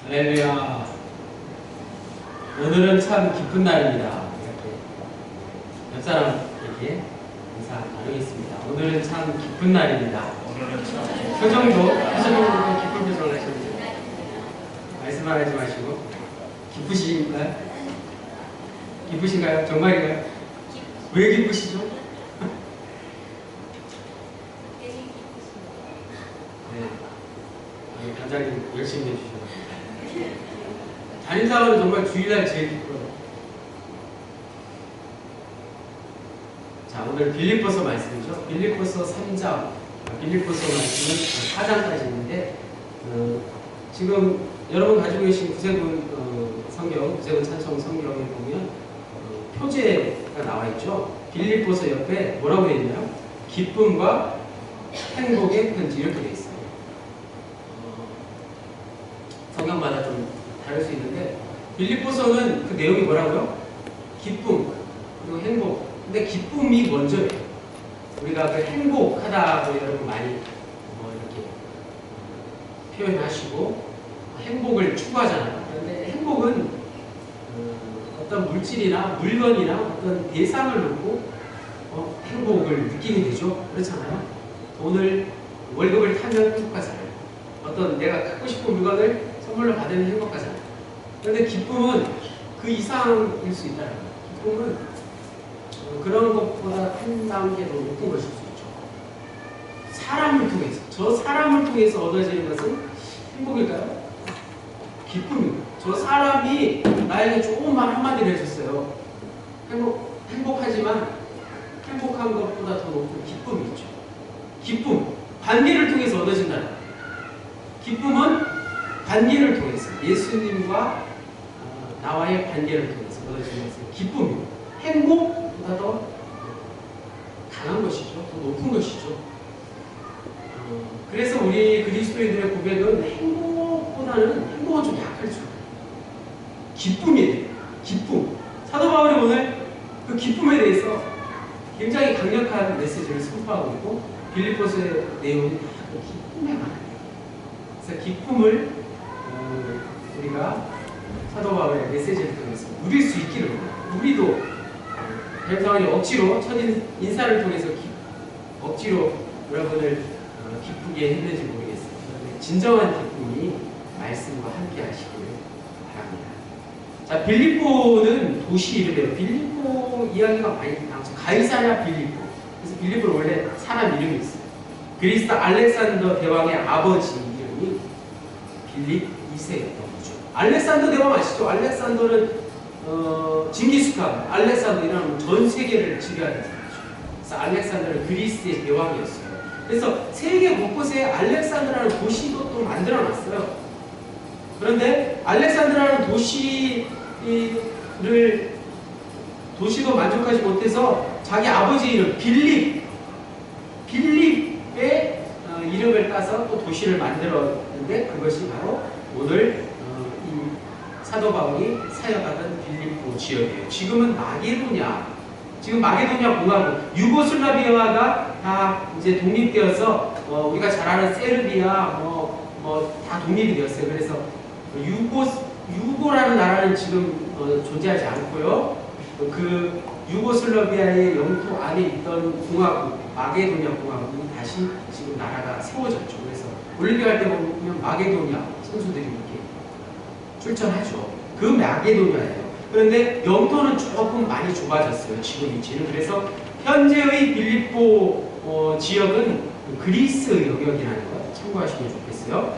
할렐루야. 오늘은 참 기쁜 날입니다. 이렇게 옆 사람에게 인사 나누겠습니다. 오늘은 참 기쁜 날입니다. 표정도 기쁜 표정을 하셨는데 말씀만 하지 마시고 기쁘신가요? 기쁘신가요? 정말인가요? 왜 기쁘시죠? 네, 단장님 열심히 해주셔서 담임사원은 정말 주일날 제일 기뻐요. 자, 오늘 빌립보서 말씀이죠. 빌립보서 3장, 빌립보서 말씀은 4장까지 있는데 지금 여러분 가지고 계신 구세군 성경, 구세군 찬송 성경에 보면 표제가 나와 있죠. 빌립보서 옆에 뭐라고 되어 있나요? 기쁨과 행복의 편지 이렇게 되어 있어요. 성경마다 좀 다를 수 있는데 빌립보서는 그 내용이 뭐라고요? 기쁨 그리고 행복. 근데 기쁨이 먼저예요. 우리가 그 행복하다고 여러분 많이 이렇게 표현하시고 행복을 추구하잖아요. 그런데 행복은 어떤 물질이나 물건이나 어떤 대상을 놓고 행복을 느끼게 되죠. 그렇잖아요. 돈을 월급을 타면 행복하잖아요. 어떤 내가 갖고 싶은 물건을 선물로 받으면 행복하잖아요. 그런데 기쁨은 그 이상일 수 있다는 거예요. 기쁨은 그런 것보다 한 단계 더 높은 것일 수 있죠. 사람을 통해서, 저 사람을 통해서 얻어지는 것은 행복일까요? 기쁨입니다. 저 사람이 나에게 좋은 말 한마디를 해줬어요. 행복하지만 행복한 것보다 더 높은 기쁨이 있죠. 기쁨, 관계를 통해서 얻어진다는 거예요. 기쁨은 관계를 통해서 예수님과 나와의 관계를 통해서 얻어지는 것은 기쁨이고 행복보다 더 강한 것이죠. 더 높은 것이죠. 그래서 우리 그리스도인들의 고백은 행복은 좀 약할 수 있어요. 기쁨이에요. 기쁨. 사도 바울이 오늘 그 기쁨에 대해서 굉장히 강력한 메시지를 선포하고 있고 빌립보서의 내용이 다 그 기쁨에 관한 그래서 기쁨을 우리가 사도 바울의 메시지를 통해서 누릴 수 있기를 우리도 대상이 억지로 첫 인사를 통해서 억지로 여러분을 기쁘게 했는지 모르겠어요. 그런데 진정한 기쁨이 말씀과 함께 하시기를 바랍니다. 자, 빌립보는 도시 이름이에요. 빌립보 이야기가 많이 나오죠. 가이사랴 빌립보. 그래서 빌립보는 원래 사람 이름이 있어요. 그리스 알렉산더 대왕의 아버지 이름이 빌립 2세였던 거죠. 알렉산더 대왕 아시죠? 알렉산더는 징기스칸, 알렉산더라는 전 세계를 지배하는 사람이죠. 그래서 알렉산더는 그리스의 대왕이었어요. 그래서 세계 곳곳에 알렉산더라는 도시도 또 만들어놨어요. 그런데 알렉산더라는 도시도 만족하지 못해서 자기 아버지 이름 빌립의 이름을 따서 또 도시를 만들었는데 그것이 바로 오늘 이 사도 바울이 사역하던 빌립보 지역이에요. 지금은 마게도냐 공화국, 유고슬라비아가 다 이제 독립되어서 우리가 잘 아는 세르비아 다 독립이 되었어요. 그래서 유고라는 나라는 지금 존재하지 않고요. 그 유고슬라비아의 영토 안에 있던 공화국, 마게도냐 공화국이 다시 지금 나라가 세워졌죠. 그래서 올림픽 할 때 보면 마게도냐 선수들이 이렇게 출전하죠. 그 마게도냐예요. 그런데 영토는 조금 많이 좁아졌어요. 지금 위치는. 그래서 현재의 빌립보 지역은 그리스 영역이라는 거 참고하시면 좋겠어요.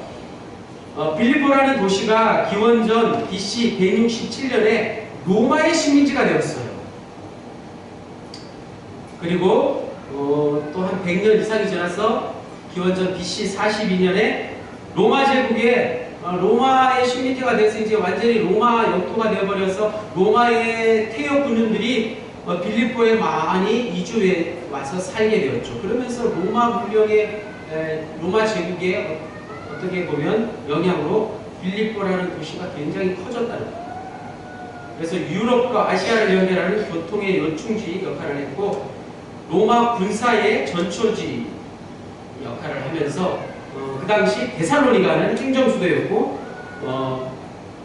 빌립보라는 도시가 기원전 BC 167년에 로마의 식민지가 되었어요. 그리고 또 한 100년 이상이 지나서 기원전 BC 42년에 로마 제국의 로마의 식민지가 돼서 이제 완전히 로마 영토가 되어버려서 로마의 태역 군인들이 빌립보에 많이 이주해 와서 살게 되었죠. 그러면서 로마 제국의 어떻게 보면 영향으로 빌립보라는 도시가 굉장히 커졌다는 거예요. 그래서 유럽과 아시아를 연결하는 교통의 요충지 역할을 했고 로마 군사의 전초지 역할을 하면서 그 당시 데살로니가는 행정수도였고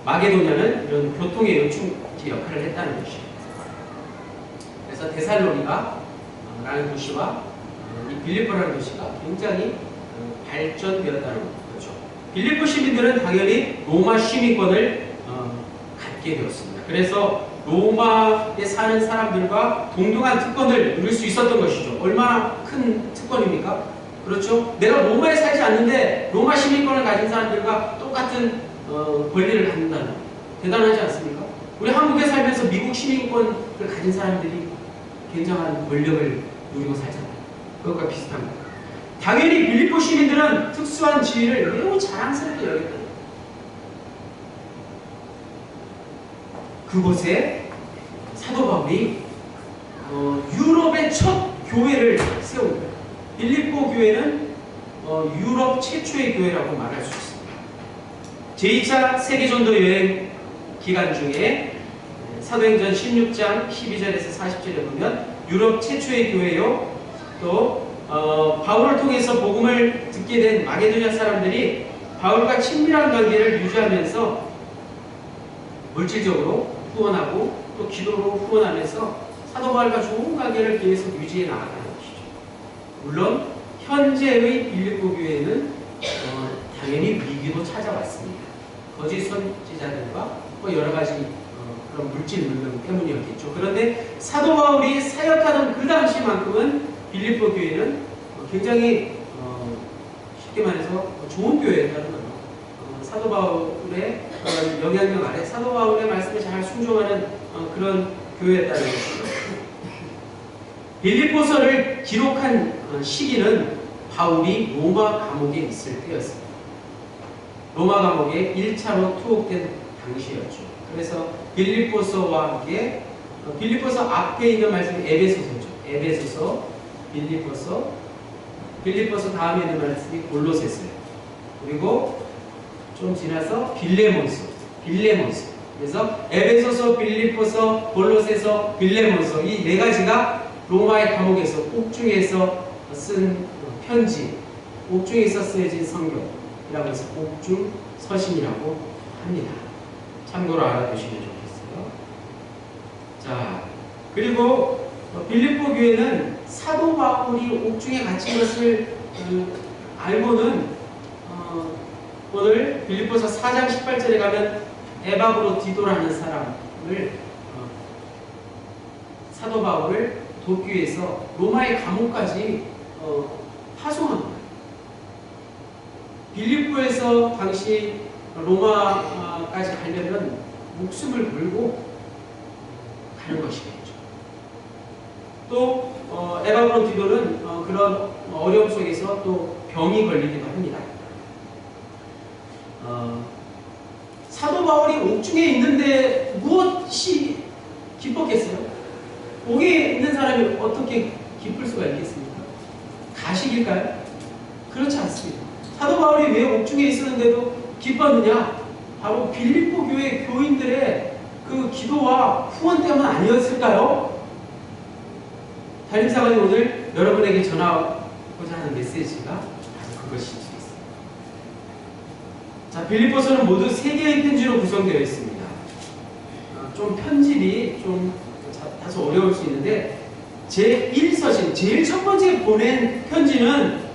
마게도냐는 이런 교통의 요충지 역할을 했다는 것이죠. 그래서 데살로니가 라는 도시와 이 빌립보라는 도시가 굉장히 발전되었다는 거죠. 빌립보 시민들은 당연히 로마 시민권을 갖게 되었습니다. 그래서 로마에 사는 사람들과 동등한 특권을 누릴 수 있었던 것이죠. 얼마나 큰 특권입니까? 그렇죠? 내가 로마에 살지 않는데 로마 시민권을 가진 사람들과 똑같은 권리를 갖는다는 거. 대단하지 않습니까? 우리 한국에 살면서 미국 시민권을 가진 사람들이 굉장한 권력을 누리고 살잖아요. 그것과 비슷한 거. 당연히 빌립보 시민들은 특수한 지위를 매우 자랑스럽게 여겼다. 그곳에 사도 바울이 유럽의 첫 교회를 세운 거예요. 빌립보 교회는 유럽 최초의 교회라고 말할 수 있습니다. 제2차 세계전도 여행 기간 중에 사도행전 16장 12절에서 40절에 보면 유럽 최초의 교회요, 또 바울을 통해서 복음을 듣게 된 마게도냐 사람들이 바울과 친밀한 관계를 유지하면서 물질적으로 후원하고 또 기도로 후원하면서 사도 바울과 좋은 관계를 계속 유지해 나가는 것이죠. 물론 현재의 빌립보 교회는 당연히 위기도 찾아왔습니다. 거짓 선지자들과 여러 가지 그런 물질 문명 때문이었겠죠. 그런데 사도 바울이 사역하던 그 당시만큼은 빌립보 교회는 굉장히 쉽게 말해서 좋은 교회였다는 거예요. 사도 바울의 영향력 아래 사도 바울의 말씀에 잘 순종하는 그런 교회였다는 것이죠. 빌립보서를 기록한 시기는 바울이 로마 감옥에 있을 때였습니다. 로마 감옥에 1차로 투옥된 당시였죠. 그래서 빌립보서와 함께 빌립보서 앞에 있는 말씀이 에베소서죠. 에베소서, 빌립보서 다음에 있는 말씀이 골로새서예요. 그리고 좀 지나서 빌레몬서. 그래서 에베소서, 빌립보서, 골로새서, 빌레몬서 이 네 가지가 로마의 감옥에서 옥중에서 쓴 편지, 옥중에서 쓰여진 성경이라고 해서 옥중 서신이라고 합니다. 참고로 알아두시면 좋겠어요. 자, 그리고 빌립보 교회는 사도 바울이 옥중에 갇힌 것을 알고는 오늘 빌립보서 4장 18절에 가면 에바브로디도라는 사람을 사도 바울을 돕기 위해서 로마의 감옥까지 파송한 거예요. 빌립보에서 당시 로마까지 가려면 목숨을 걸고 가는 것이겠죠. 또 에바브로디도는 그런 어려움 속에서 또 병이 걸리기도 합니다. 사도 바울이 옥중에 있는데 무엇이 기뻤겠어요? 옥에 있는 사람이 어떻게 기쁠 수가 있겠습니까? 가식일까요? 그렇지 않습니다. 사도 바울이 왜 옥중에 있었는데도 기뻤느냐? 바로 빌립보 교회 교인들의 그 기도와 후원 때문 아니었을까요? 담임사관이 오늘 여러분에게 전하고자 하는 메시지가 바로 그것일 수 있습니다. 자, 빌립보서는 모두 3개의 편지로 구성되어 있습니다. 좀 편집이 좀 다소 어려울 수 있는데 제1서신, 제일 첫 번째 보낸 편지는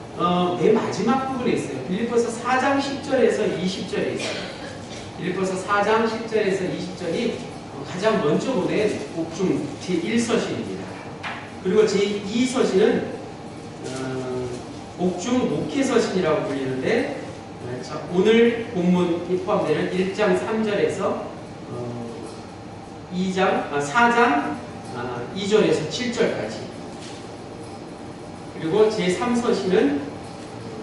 맨 마지막 부분에 있어요. 빌립보서 4장 10절에서 20절에 있어요. 빌립보서 4장 10절에서 20절이 가장 먼저 보낸 옥중 제1서신입니다. 그리고 제2서신은 옥중 목회서신이라고 불리는데 오늘 본문이 포함되는 1장 3절에서 4장 2절에서 7절까지, 그리고 제3서신은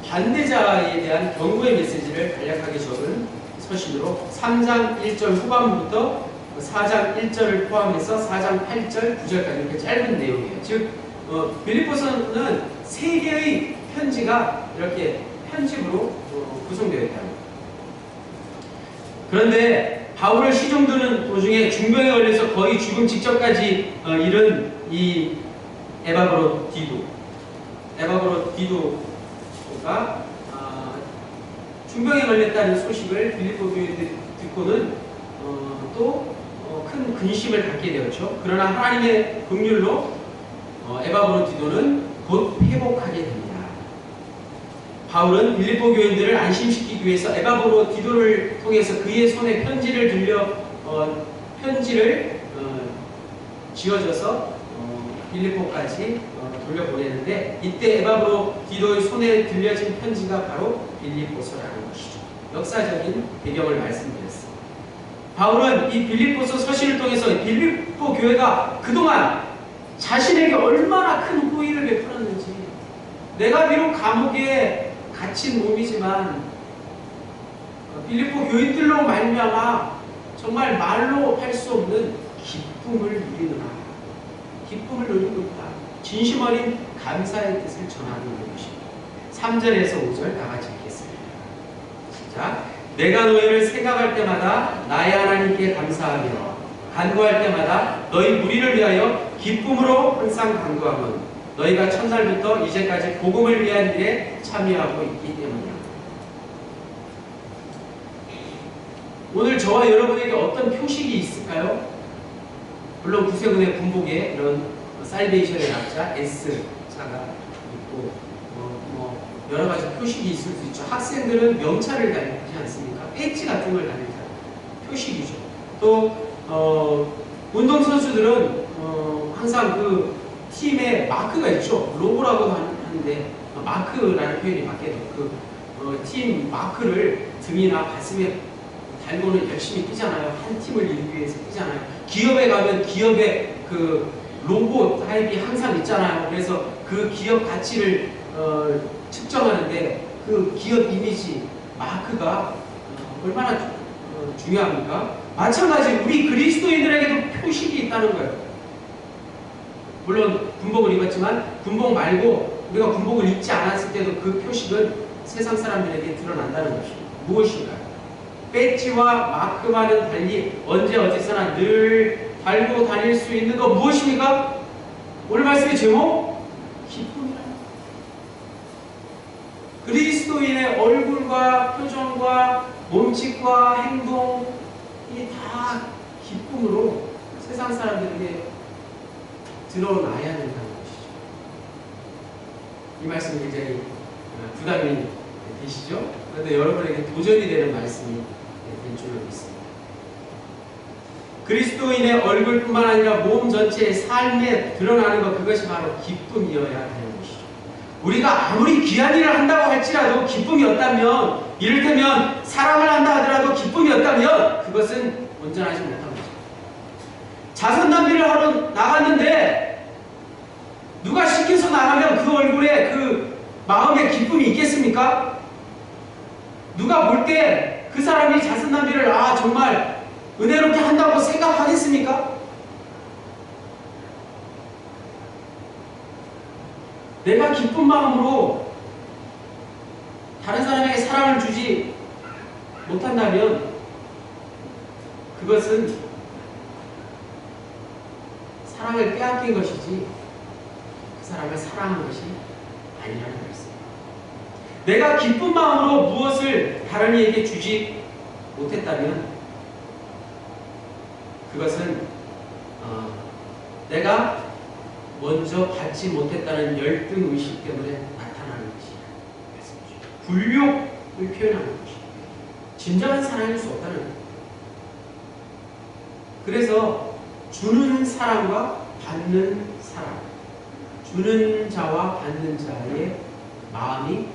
반대자에 대한 경고의 메시지를 간략하게 적은 서신으로 3장 1절 후반부터 4장 1절을 포함해서 4장 8절 9절까지 이렇게 짧은 내용이에요. 즉 빌립보서는 3개의 편지가 이렇게 편집으로 구성되어 있다. 그런데 바울을 시종드는 도중에 중병에 걸려서 거의 죽음 직전까지 이른 이 에바브로디도가 중병에 걸렸다는 소식을 빌립보 교인들이 듣고는 또 큰 근심을 갖게 되었죠. 그러나 하나님의 긍휼로 에바브로디도는 곧 회복하게 됩니다. 바울은 빌립보 교인들을 안심시키기 위해서 에바브로디도를 통해서 그의 손에 편지를 지어줘서 빌립보까지 돌려보내는데, 이때 에바브로디도의 손에 들려진 편지가 바로 빌립보서라는 것이죠. 역사적인 배경을 말씀드렸습니다. 바울은 이 빌립보서 서신을 통해서 빌립보 교회가 그동안 자신에게 얼마나 큰 호의를 베풀었는지, 내가 비록 감옥에 갇힌 몸이지만 빌립보 교인들로 말미암아 정말 말로 할 수 없는 기쁨을 누리느라, 기쁨을 누리고 있다. 진심 어린 감사의 뜻을 전하고 있는 것입니다. 3절에서 5절 다 같이 읽겠습니다. 자, 내가 너희를 생각할 때마다 나의 하나님께 감사하며 간구할 때마다 너희 무리를 위하여 기쁨으로 항상 간구하면 너희가 첫날부터 이제까지 복음을 위한 일에 참여하고 있기 때문이다. 오늘 저와 여러분에게 어떤 표식이 있을까요? 물론 구세군의 군복에 이런 살베이션의 약자 S자가 있고 여러 가지 표식이 있을 수 있죠. 학생들은 명찰을 다니지 않습니까? 배지 같은 걸 다니잖아요. 표식이죠. 또 운동선수들은 항상 그 팀에 마크가 있죠. 로고라고도 하는데 마크라는 표현이 맞게 돼요. 그 팀 마크를 등이나 가슴에 달고는 열심히 뛰잖아요. 한 팀을 이루기 위해서 뛰잖아요. 기업에 가면 기업의 그 로고 타입이 항상 있잖아요. 그래서 그 기업 가치를 측정하는데 그 기업 이미지 마크가 얼마나 중요합니까? 마찬가지 우리 그리스도인들에게도 표식이 있다는 거예요. 물론 군복을 입었지만 군복 말고 우리가 군복을 입지 않았을 때도 그 표식은 세상 사람들에게 드러난다는 것입니다. 무엇인가요? 배지와 마크와는 달리 언제 어디서나 늘 달고 다닐 수 있는 것 무엇입니까? 오늘 말씀의 제목? 기쁨이라. 그리스도인의 얼굴과 표정과 몸짓과 행동이 다 기쁨으로 세상 사람들에게 드러나야 된다는 것이죠. 이 말씀이 굉장히 부담이 되시죠? 그런데 여러분에게 도전이 되는 말씀이 된 줄로 믿습니다. 그리스도인의 얼굴뿐만 아니라 몸 전체의 삶에 드러나는 것, 그것이 바로 기쁨이어야 하는 것이죠. 우리가 아무리 귀한 일을 한다고 할지라도 기쁨이 없다면, 이를테면 사랑을 한다 하더라도 기쁨이 없다면 그것은 온전하지 못한 거죠. 자선 낭비를 하러 나갔는데 누가 시켜서 나가면 그 얼굴에 그 마음에 기쁨이 있겠습니까? 누가 볼 때 그 사람이 자선 낭비를 정말 은혜롭게 한다고 생각하겠습니까? 내가 기쁜 마음으로 다른 사람에게 사랑을 주지 못한다면 그것은 사랑을 빼앗긴 것이지 그 사람을 사랑한 것이 아니라는 말씀. 내가 기쁜 마음으로 무엇을 다른 이에게 주지 못했다면 그것은 내가 먼저 받지 못했다는 열등의식 때문에 나타나는 것이다. 굴욕을 표현하는 것이다. 진정한 사랑일 수 없다는 거예요. 그래서 주는 사랑과 받는 사랑, 주는 자와 받는 자의 마음이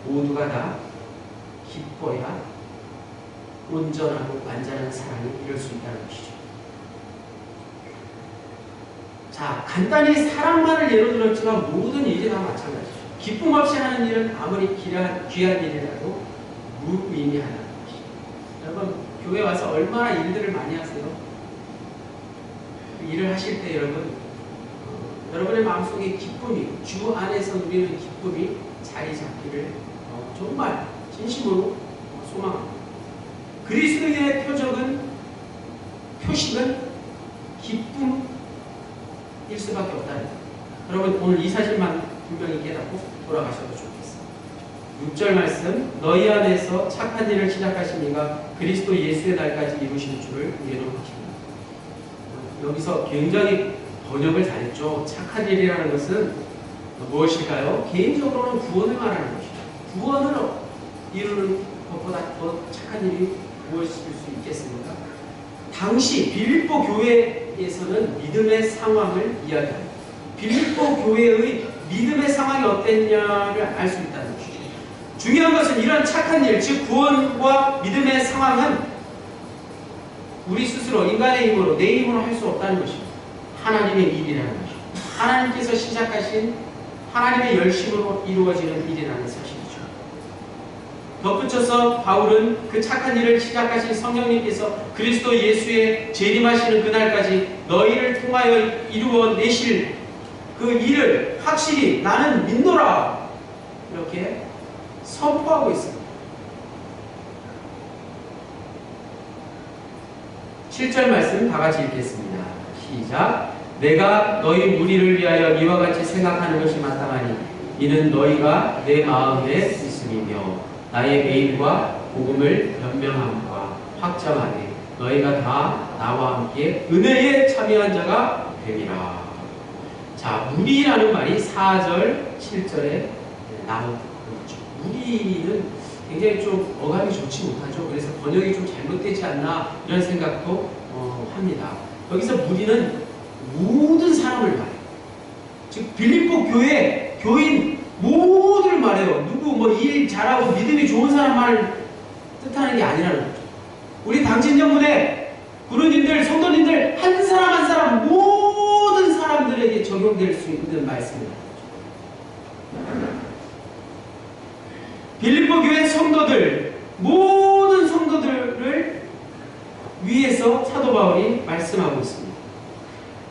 모두가 다 기뻐야 온전하고 완전한 사랑이 이룰 수 있다는 것이죠. 자, 간단히 사랑만을 예로 들었지만 모든 일이 다 마찬가지죠. 기쁨 없이 하는 일은 아무리 귀한 일이라도 무의미하다는 것이죠. 여러분, 교회 와서 얼마나 일들을 많이 하세요? 일을 하실 때 여러분의 마음속에 기쁨이, 주 안에서 누리는 기쁨이 자리 잡기를 정말 진심으로 소망합니다. 그리스도인의 표식은 기쁨일 수밖에 없다는 거예요. 여러분 오늘 이 사실만 분명히 깨닫고 돌아가셔도 좋겠습니다. 6절 말씀, 너희 안에서 착한 일을 시작하신 이가 그리스도 예수의 날까지 이루실 줄을 우리는 확신합니다. 여기서 굉장히 번역을 잘했죠. 착한 일이라는 것은 무엇일까요? 개인적으로는 구원을 말하는 것이죠. 구원을 이루는 것보다 더 착한 일이 무엇일 수 있겠습니까? 당시 빌립보 교회에서는 믿음의 상황을 이야기합니다. 빌립보 교회의 믿음의 상황이 어땠냐를 알 수 있다는 것이죠. 중요한 것은 이런 착한 일, 즉 구원과 믿음의 상황은 우리 스스로 인간의 힘으로, 내 힘으로 할 수 없다는 것입니다. 하나님의 일이라는 것입니다. 하나님께서 시작하신 하나님의 열심으로 이루어지는 일이라는 사실이죠. 덧붙여서 바울은 그 착한 일을 시작하신 성령님께서 그리스도 예수의 재림하시는 그날까지 너희를 통하여 이루어 내실 그 일을 확실히 나는 믿노라 이렇게 선포하고 있습니다. 7절 말씀 다 같이 읽겠습니다. 시작. 내가 너희 무리를 위하여 이와 같이 생각하는 것이 마땅하니 이는 너희가 내 마음에 있음이며 나의 매일과 복음을 변명함과 확정하되 너희가 다 나와 함께 은혜에 참여한 자가 됨이라. 자, 무리라는 말이 4절, 7절에 나오죠. 무리는 굉장히 좀 어감이 좋지 못하죠. 그래서 번역이 좀 잘못되지 않나 이런 생각도 합니다. 여기서 무리는 모든 사람을 말해요. 즉 빌립보 교회 교인 모두를 말해요. 누구 뭐 일 잘하고 믿음이 좋은 사람만을 뜻하는 게 아니라는 거죠. 우리 당진정문의 구루님들, 성도님들 한 사람 한 사람 모든 사람들에게 적용될 수 있는 말씀입니다. 빌립보 교회 성도들, 모든 성도들을 위해서 사도 바울이 말씀하고 있습니다.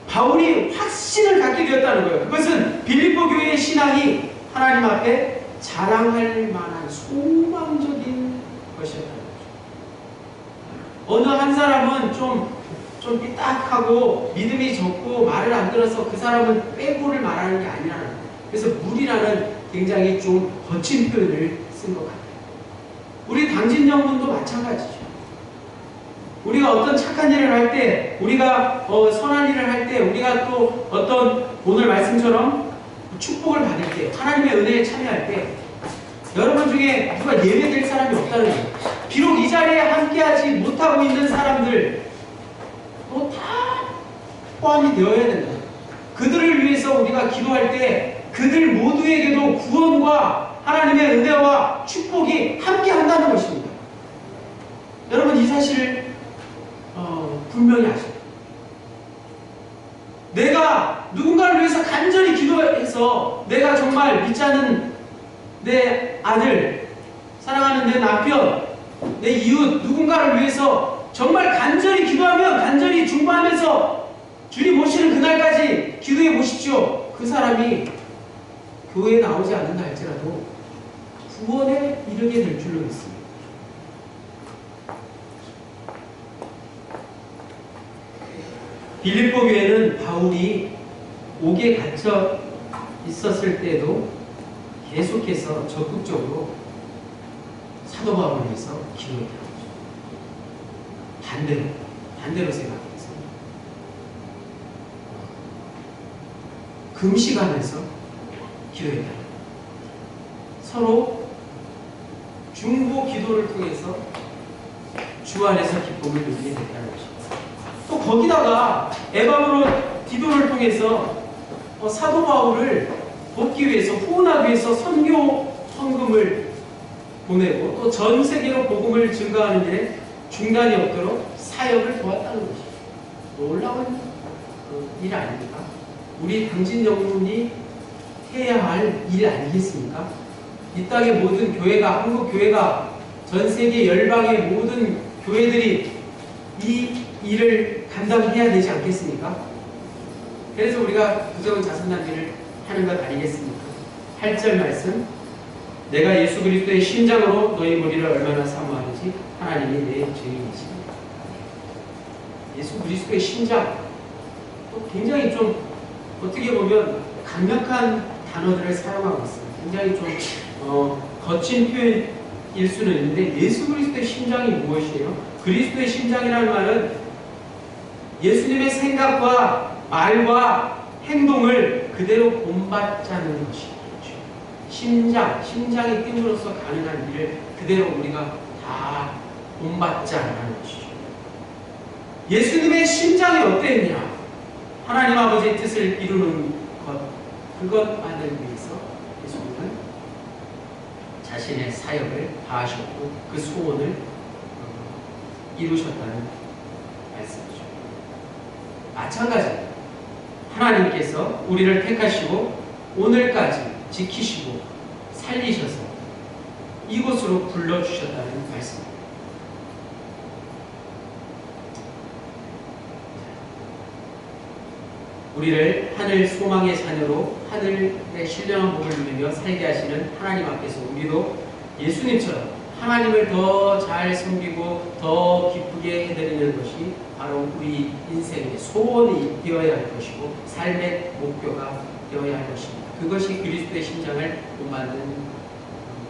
바울이 확신을 갖게 되었다는 거예요. 그것은 빌립보 교회의 신앙이 하나님 앞에 자랑할 만한 소망적인 것이었다는 거죠. 어느 한 사람은 좀 삐딱하고 믿음이 적고 말을 안 들어서 그 사람은 빼고를 말하는 게 아니라는 거예요. 그래서 무리라는 굉장히 좀 거친 표현을 쓴 것 같아요. 우리 당진정문도 마찬가지죠. 우리가 어떤 착한 일을 할 때, 우리가 선한 일을 할 때, 우리가 또 어떤 오늘 말씀처럼 축복을 받을 때, 하나님의 은혜에 참여할 때, 여러분 중에 누가 예배될 사람이 없다는 거예요. 비록 이 자리에 함께하지 못하고 있는 사람들, 또 다 포함이 되어야 된다. 그들을 위해서 우리가 기도할 때, 그들 모두에게도 구원과 하나님의 은혜와 축복이 함께 한다는 것입니다. 여러분 이 사실을 분명히 아십니다. 내가 누군가를 위해서 간절히 기도해서 내가 정말 믿지 않는 내 아들, 사랑하는 내 남편, 내 이웃 누군가를 위해서 정말 간절히 기도하면 간절히 중보하면서 주님 오시는 그날까지 기도해 보십시오. 그 사람이 교회에 나오지 않는다 할지라도 구원에 이르게 될 줄로 믿습니다. 빌립보 교회는 바울이 옥에 갇혀 있었을 때도 계속해서 적극적으로 사도 바울을 위해서 기도했다는 거죠. 반대로 생각했습니다. 금식하면서 기도했다는 거죠. 서로 중보 기도를 통해서 주 안에서 기쁨을 누리게 됐다는 것입니다. 또 거기다가 에바브로 기도를 통해서 사도 바울을 돕기 위해서, 후원하기 위해서 선교 헌금을 보내고 또 전 세계로 복음을 증가하는 일에 중단이 없도록 사역을 도왔다는 것입니다. 놀라운 일 아닙니까? 우리 당진정문이 해야 할 일 아니겠습니까? 이 땅의 모든 교회가, 한국 교회가, 전 세계 열방의 모든 교회들이 이 일을 감당해야 되지 않겠습니까? 그래서 우리가 부정한 자선 낭비를 하는 것 아니겠습니까? 8절 말씀, 내가 예수 그리스도의 심장으로 너희 무리를 얼마나 사모하는지 하나님이 내 증인이십니다. 예수 그리스도의 심장, 또 굉장히 좀 어떻게 보면 강력한 단어들을 사용하고 있습니다. 굉장히 좀 거친 표현일 수는 있는데 예수 그리스도의 심장이 무엇이에요? 그리스도의 심장이라는 말은 예수님의 생각과 말과 행동을 그대로 본받자는 것이죠. 심장이 뛴으로써 가능한 일을 그대로 우리가 다 본받자라는 것이죠. 예수님의 심장이 어땠냐? 하나님 아버지의 뜻을 이루는 것, 그것만을 위해서 예수님은 자신의 사역을 다하셨고 그 소원을 이루셨다는 말씀이죠. 마찬가지로 하나님께서 우리를 택하시고 오늘까지 지키시고 살리셔서 이곳으로 불러주셨다는 말씀입니다. 우리를 하늘 소망의 자녀로 하늘의 신령한 복을 누리며 살게 하시는 하나님 앞에서 우리도 예수님처럼 하나님을 더 잘 섬기고 더 기쁘게 해드리는 것이 바로 우리 인생의 소원이 되어야 할 것이고 삶의 목표가 되어야 할 것입니다. 그것이 그리스도의 심장을 본받는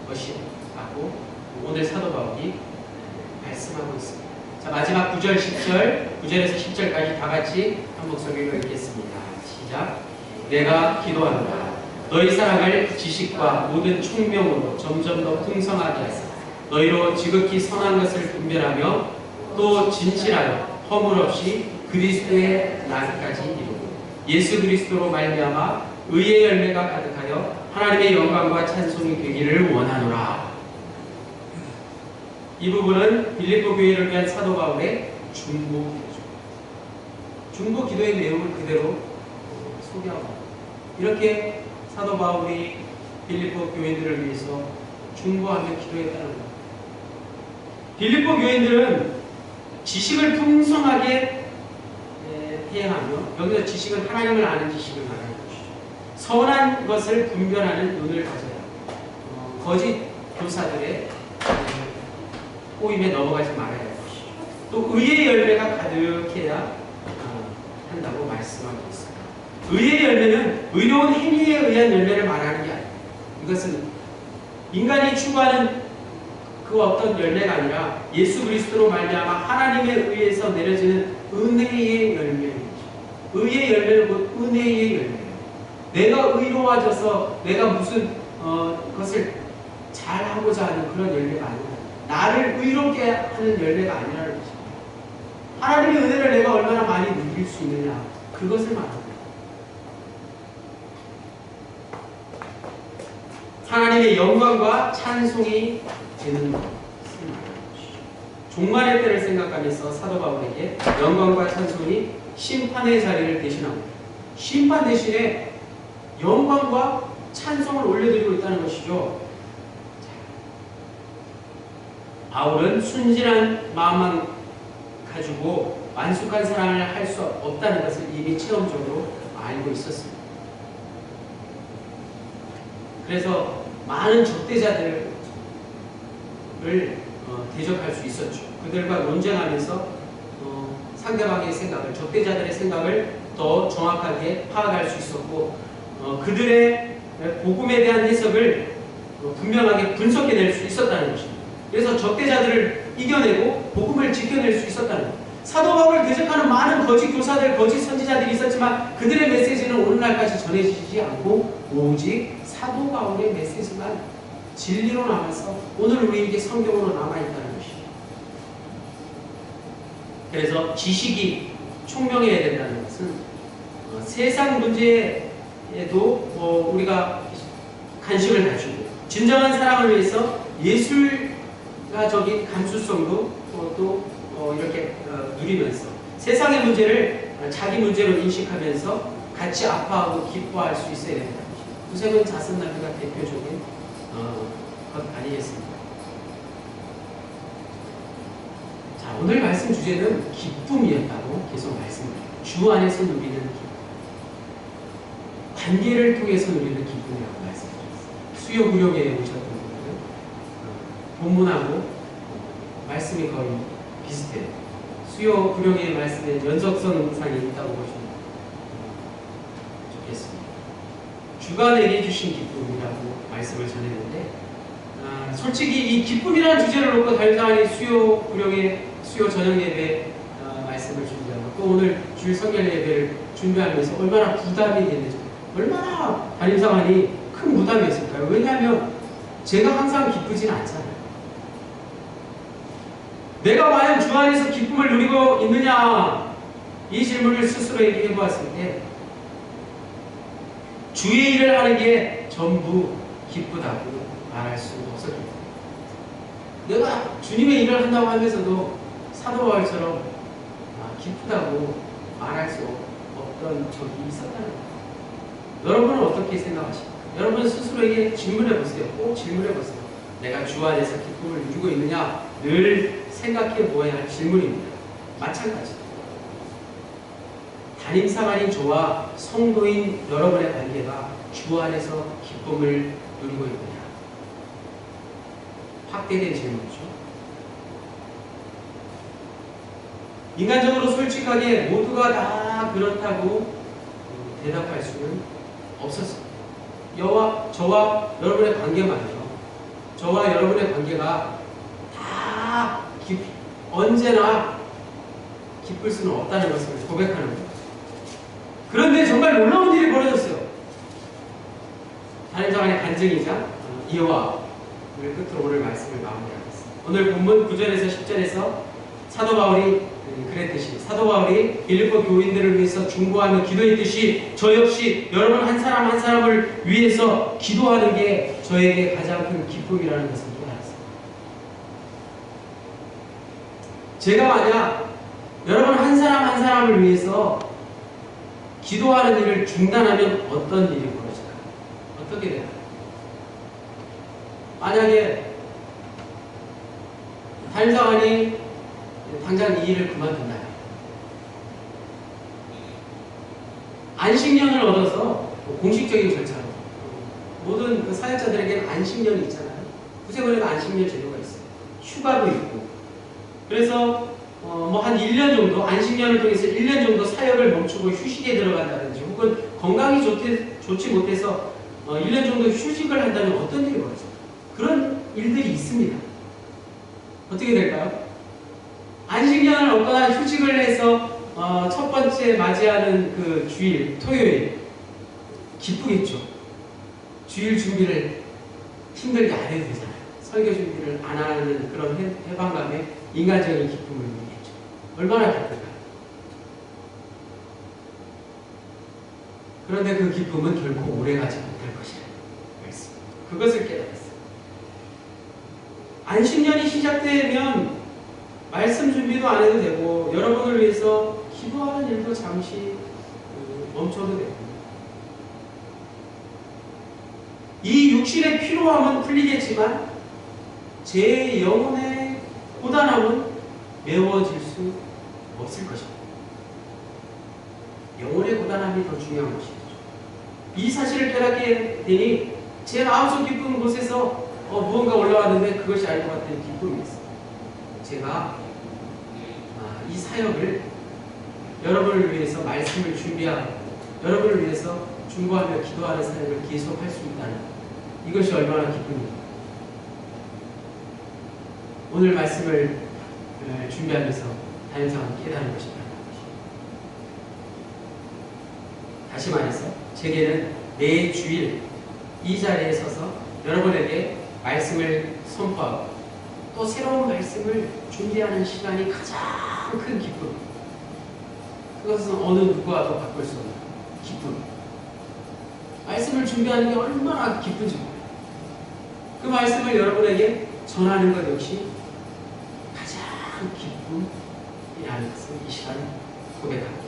것이라고 오늘 사도 바울이 말씀하고 있습니다. 자, 마지막 9절, 10절, 9절에서 10절까지 다 같이 한 목소리로 읽겠습니다. 시작. 내가 기도한다. 너희 사랑을 지식과 모든 총명으로 점점 더 풍성하게 하사 너희로 지극히 선한 것을 분별하며 또 진실하여 허물 없이 그리스도의 날까지 이루고 예수 그리스도로 말미암아 의의 열매가 가득하여 하나님의 영광과 찬송이 되기를 원하노라. 이 부분은 빌립보 교회를 위한 사도 바울의 중보기도죠. 중보기도의 내용을 그대로 소개하고 이렇게 사도 바울이 빌립보 교회들을 위해서 중보하며 기도했다는 것. 빌립보 교회들은 지식을 풍성하게 행하며 여기서 지식은 하나님을 아는 지식을 말하는 것이죠. 선한 것을 분별하는 눈을 가져야 거짓 교사들의 꼬임에 넘어가지 말아야 할 것이죠. 또 의의 열매가 가득해야 한다고 말씀하고 있습니다. 의의 열매는 의로운 행위에 의한 열매를 말하는 게 아니에요. 이것은 인간이 추구하는 그 어떤 열매가 아니라 예수 그리스도로 말미암아 하나님에 의해서 내려지는 은혜의 열매입니다. 의의 열매는 곧 은혜의 열매예요. 내가 의로워져서 내가 무슨 것을 잘하고자 하는 그런 열매가 아니라 나를 의롭게 하는 열매가 아니라는 것입니다. 하나님의 은혜를 내가 얼마나 많이 누릴 수 있느냐 그것을 말합니다. 하나님의 영광과 찬송이 되는 것을 말하는 것이죠. 종말의 때를 생각하면서 사도 바울에게 영광과 찬송이 심판의 자리를 대신하고 심판 대신에 영광과 찬송을 올려드리고 있다는 것이죠. 바울은 순진한 마음만 가지고 만숙한 사랑을 할 수 없다는 것을 이미 체험적으로 알고 있었습니다. 그래서 많은 적대자들을 대적할 수 있었죠. 그들과 논쟁하면서 상대방의 생각을, 적대자들의 생각을 더 정확하게 파악할 수 있었고 그들의 복음에 대한 해석을 분명하게 분석해낼 수 있었다는 것입니다. 그래서 적대자들을 이겨내고 복음을 지켜낼 수 있었다는 것. 사도 바울을 대적하는 많은 거짓 교사들, 거짓 선지자들이 있었지만 그들의 메시지는 오늘날까지 전해지지 않고 오직 사도 바울의 메시지만 진리로 남아서 오늘 우리에게 성경으로 남아있다는 것이죠. 그래서 지식이 총명해야 된다는 것은 세상 문제에도 우리가 간식을 가지고 진정한 사랑을 위해서 예술가적인 감수성도 또 이렇게 누리면서 세상의 문제를 자기 문제로 인식하면서 같이 아파하고 기뻐할 수 있어야 된다. 구세군 자선나비가 대표적인 것 아니겠습니까? 자, 오늘 말씀 주제는 기쁨이었다고 계속 말씀드려요. 주 안에서 누리는 기쁨. 관계를 통해서 누리는 기쁨이라고 말씀드렸어요. 수요 구령에 오셨던 분들은 본문하고 말씀이 거의 비슷해요. 수요 구령의 말씀에 연속성상이 있다고 보시면 좋겠습니다. 주가 내게 주신 기쁨이라고 말씀을 전했는데 솔직히 이 기쁨이라는 주제를 놓고 달장이 수요 구령의 수요 저녁 예배 말씀을 준비하고 또 오늘 주일 성경 예배를 준비하면서 얼마나 부담이 됐는지, 얼마나 담임상환이 큰 부담이었을까요? 왜냐하면 제가 항상 기쁘지는 않잖아요. 내가 과연 주 안에서 기쁨을 누리고 있느냐, 이 질문을 스스로에게 해보았을 때 주의 일을 하는 게 전부 기쁘다고 말할 수 없었습니다. 내가 주님의 일을 한다고 하면서도 사도 바울처럼 기쁘다고 말할 수 없던 적이 있었다는 거예요. 여러분은 어떻게 생각하십니까? 여러분 스스로에게 질문해 보세요. 꼭 질문해 보세요. 내가 주 안에서 기쁨을 누리고 있느냐? 늘 생각해 보아야 할 질문입니다. 마찬가지. 담임상환인 저와 성도인 여러분의 관계가 주 안에서 기쁨을 누리고 있느냐? 확대된 질문이죠. 인간적으로 솔직하게 모두가 다 그렇다고 대답할 수는 없었습니다. 저와 여러분의 관계만요. 저와 여러분의 관계가 다 언제나 기쁠 수는 없다는 것을 고백하는 거예요. 그런데 정말 놀라운 일이 벌어졌어요. 담임상환의 간증이자 이어와 오늘 끝으로 오늘 말씀을 마무리하겠습니다. 오늘 본문 9절에서 10절에서 사도 바울이 그랬듯이, 사도 바울이 빌립보 교인들을 위해서 중보하며 기도했듯이 저 역시 여러분 한 사람 한 사람을 위해서 기도하는 게 저에게 가장 큰 기쁨이라는 것을 깨달았습니다. 제가 만약 여러분 한 사람 한 사람을 위해서 기도하는 일을 중단하면 어떤 일이 벌어질까요? 어떻게 될까요? 만약에 담임상환이 당장 이 일을 그만둔다면, 안식년을 얻어서 공식적인 절차로 모든 그 사역자들에게는 안식년이 있잖아요. 구세군에는 안식년 제도가 있어요. 휴가도 있고. 그래서 한 1년 정도, 안식년을 통해서 1년 정도 사역을 멈추고 휴식에 들어간다든지, 혹은 건강이 좋지 못해서 1년 정도 휴직을 한다면 어떤 일이 벌어져요? 그런 일들이 있습니다. 어떻게 될까요? 안식년을 얻거나 휴직을 해서 첫 번째 맞이하는 그 주일, 토요일 기쁘겠죠. 주일 준비를 힘들게 안 해도 되잖아요. 설교 준비를 안 하는 그런 해방감에 인간적인 기쁨을 누리겠죠. 얼마나 기쁠까요? 그런데 그 기쁨은 결코 오래가지 못할 것이라는 말씀. 그것을 깨달았어요. 안식년이 시작되면 말씀 준비도 안 해도 되고, 여러분을 위해서 기도하는 일도 잠시 멈춰도 되고, 이 육신의 피로함은 풀리겠지만 제 영혼의 고단함은 메워질 수 없을 것입니다. 영혼의 고단함이 더 중요한 것이죠. 이 사실을 깨닫게 되니 제 마음속 깊은 곳에서 무언가 올라왔는데 그것이 아닌 것 같은 기쁨이 있어요. 제가 이 사역을 여러분을 위해서 말씀을 준비하고 여러분을 위해서 중보하며 기도하는 사역을 계속할 수 있다는 이것이 얼마나 기쁩니까? 오늘 말씀을 준비하면서 담임상환이 깨달은 것입니다. 다시 말해서 제게는 매 주일 이 자리에 서서 여러분에게 말씀을 선포하고 또 새로운 말씀을 준비하는 시간이 가장 큰 기쁨. 그것은 어느 누구와도 바꿀 수 없는 기쁨. 말씀을 준비하는 게 얼마나 기쁜지 몰라요. 그 말씀을 여러분에게 전하는 것 역시 가장 기쁨이라는 것을 이 시간에 고백합니다.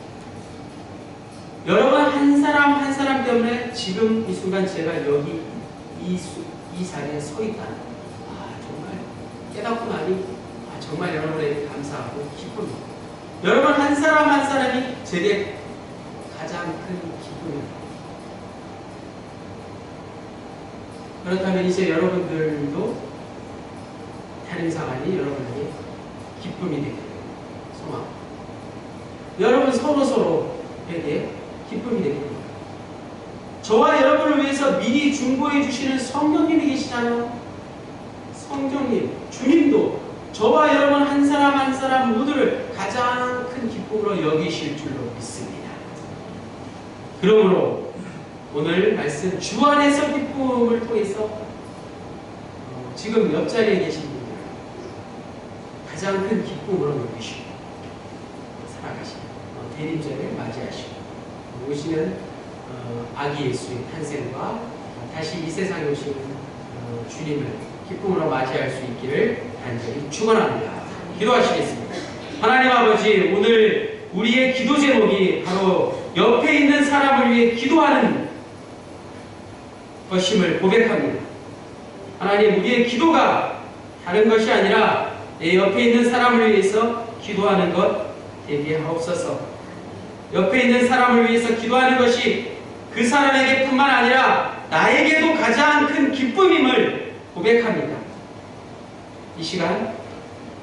여러분 한 사람 한 사람 때문에 지금 이 순간 제가 여기 이 자리에 서 있다는 정말 깨닫고 나니 정말 여러분에게 감사하고 기쁩니다. 여러분 한 사람 한 사람이 제게 가장 큰 기쁨입니다. 그렇다면 이제 여러분들도 담임상환이 여러분에게 기쁨이 되기를 소망합니다. 여러분 서로에게 기쁨이 되기를 저와 여러분을 위해서 미리 중보해 주시는 성령님이 계시잖아요. 성령님, 주님도 저와 여러분 한 사람 한 사람 모두를 가장 큰 기쁨으로 여기실 줄로 믿습니다. 그러므로 오늘 말씀 주 안에서 기쁨을 통해서 지금 옆자리에 계신 분들 가장 큰 기쁨으로 여기시고 살아가시고 대림절을 맞이하시고 오시는 아기 예수의 탄생과 다시 이 세상에 오시는 주님을 기쁨으로 맞이할 수 있기를 간절히 축원합니다. 기도하시겠습니다. 하나님 아버지, 오늘 우리의 기도 제목이 바로 옆에 있는 사람을 위해 기도하는 것임을 고백합니다. 하나님, 우리의 기도가 다른 것이 아니라 내 옆에 있는 사람을 위해서 기도하는 것 되게 하옵소서. 옆에 있는 사람을 위해서 기도하는 것이 그 사람에게 뿐만 아니라 나에게도 가장 큰 기쁨임을 고백합니다. 이 시간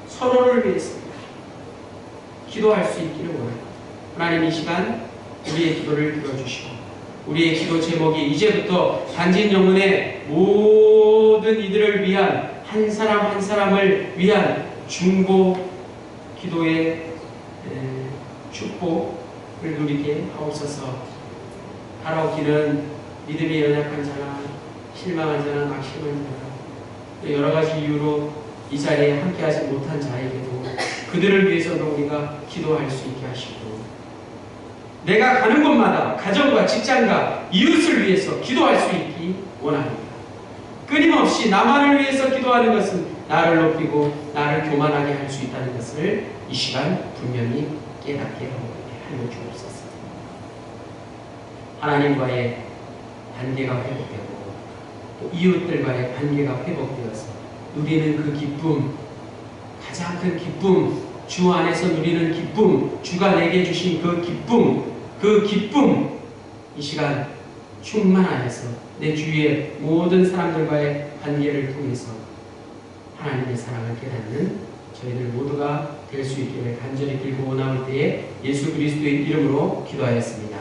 서로를 위해서 기도할 수 있기를 원합니다. 하나님, 이 시간 우리의 기도를 들어주시고 우리의 기도 제목이 이제부터 단진 영혼의 모든 이들을 위한 한 사람 한 사람을 위한 중보 기도의 축복을 누리게 하옵소서. 바라오기는 믿음이 연약한 자나 실망한 자나 낙심한 자나 여러 가지 이유로 이 자리에 함께하지 못한 자에게도 그들을 위해서도 우리가 기도할 수 있게 하시고 내가 가는 곳마다 가정과 직장과 이웃을 위해서 기도할 수 있기 원합니다. 끊임없이 나만을 위해서 기도하는 것은 나를 높이고 나를 교만하게 할 수 있다는 것을 이 시간 분명히 깨닫게 하여 주옵소서. 하나님과의 관계가 회복되고 또 이웃들과의 관계가 회복되어서 누리는 그 기쁨, 가장 큰 기쁨, 주 안에서 누리는 기쁨, 주가 내게 주신 그 기쁨, 이 시간 충만하여서 내 주위의 모든 사람들과의 관계를 통해서 하나님의 사랑을 깨닫는 저희들 모두가 될 수 있기를 간절히 빌고 원하올 때에 예수 그리스도의 이름으로 기도하였습니다.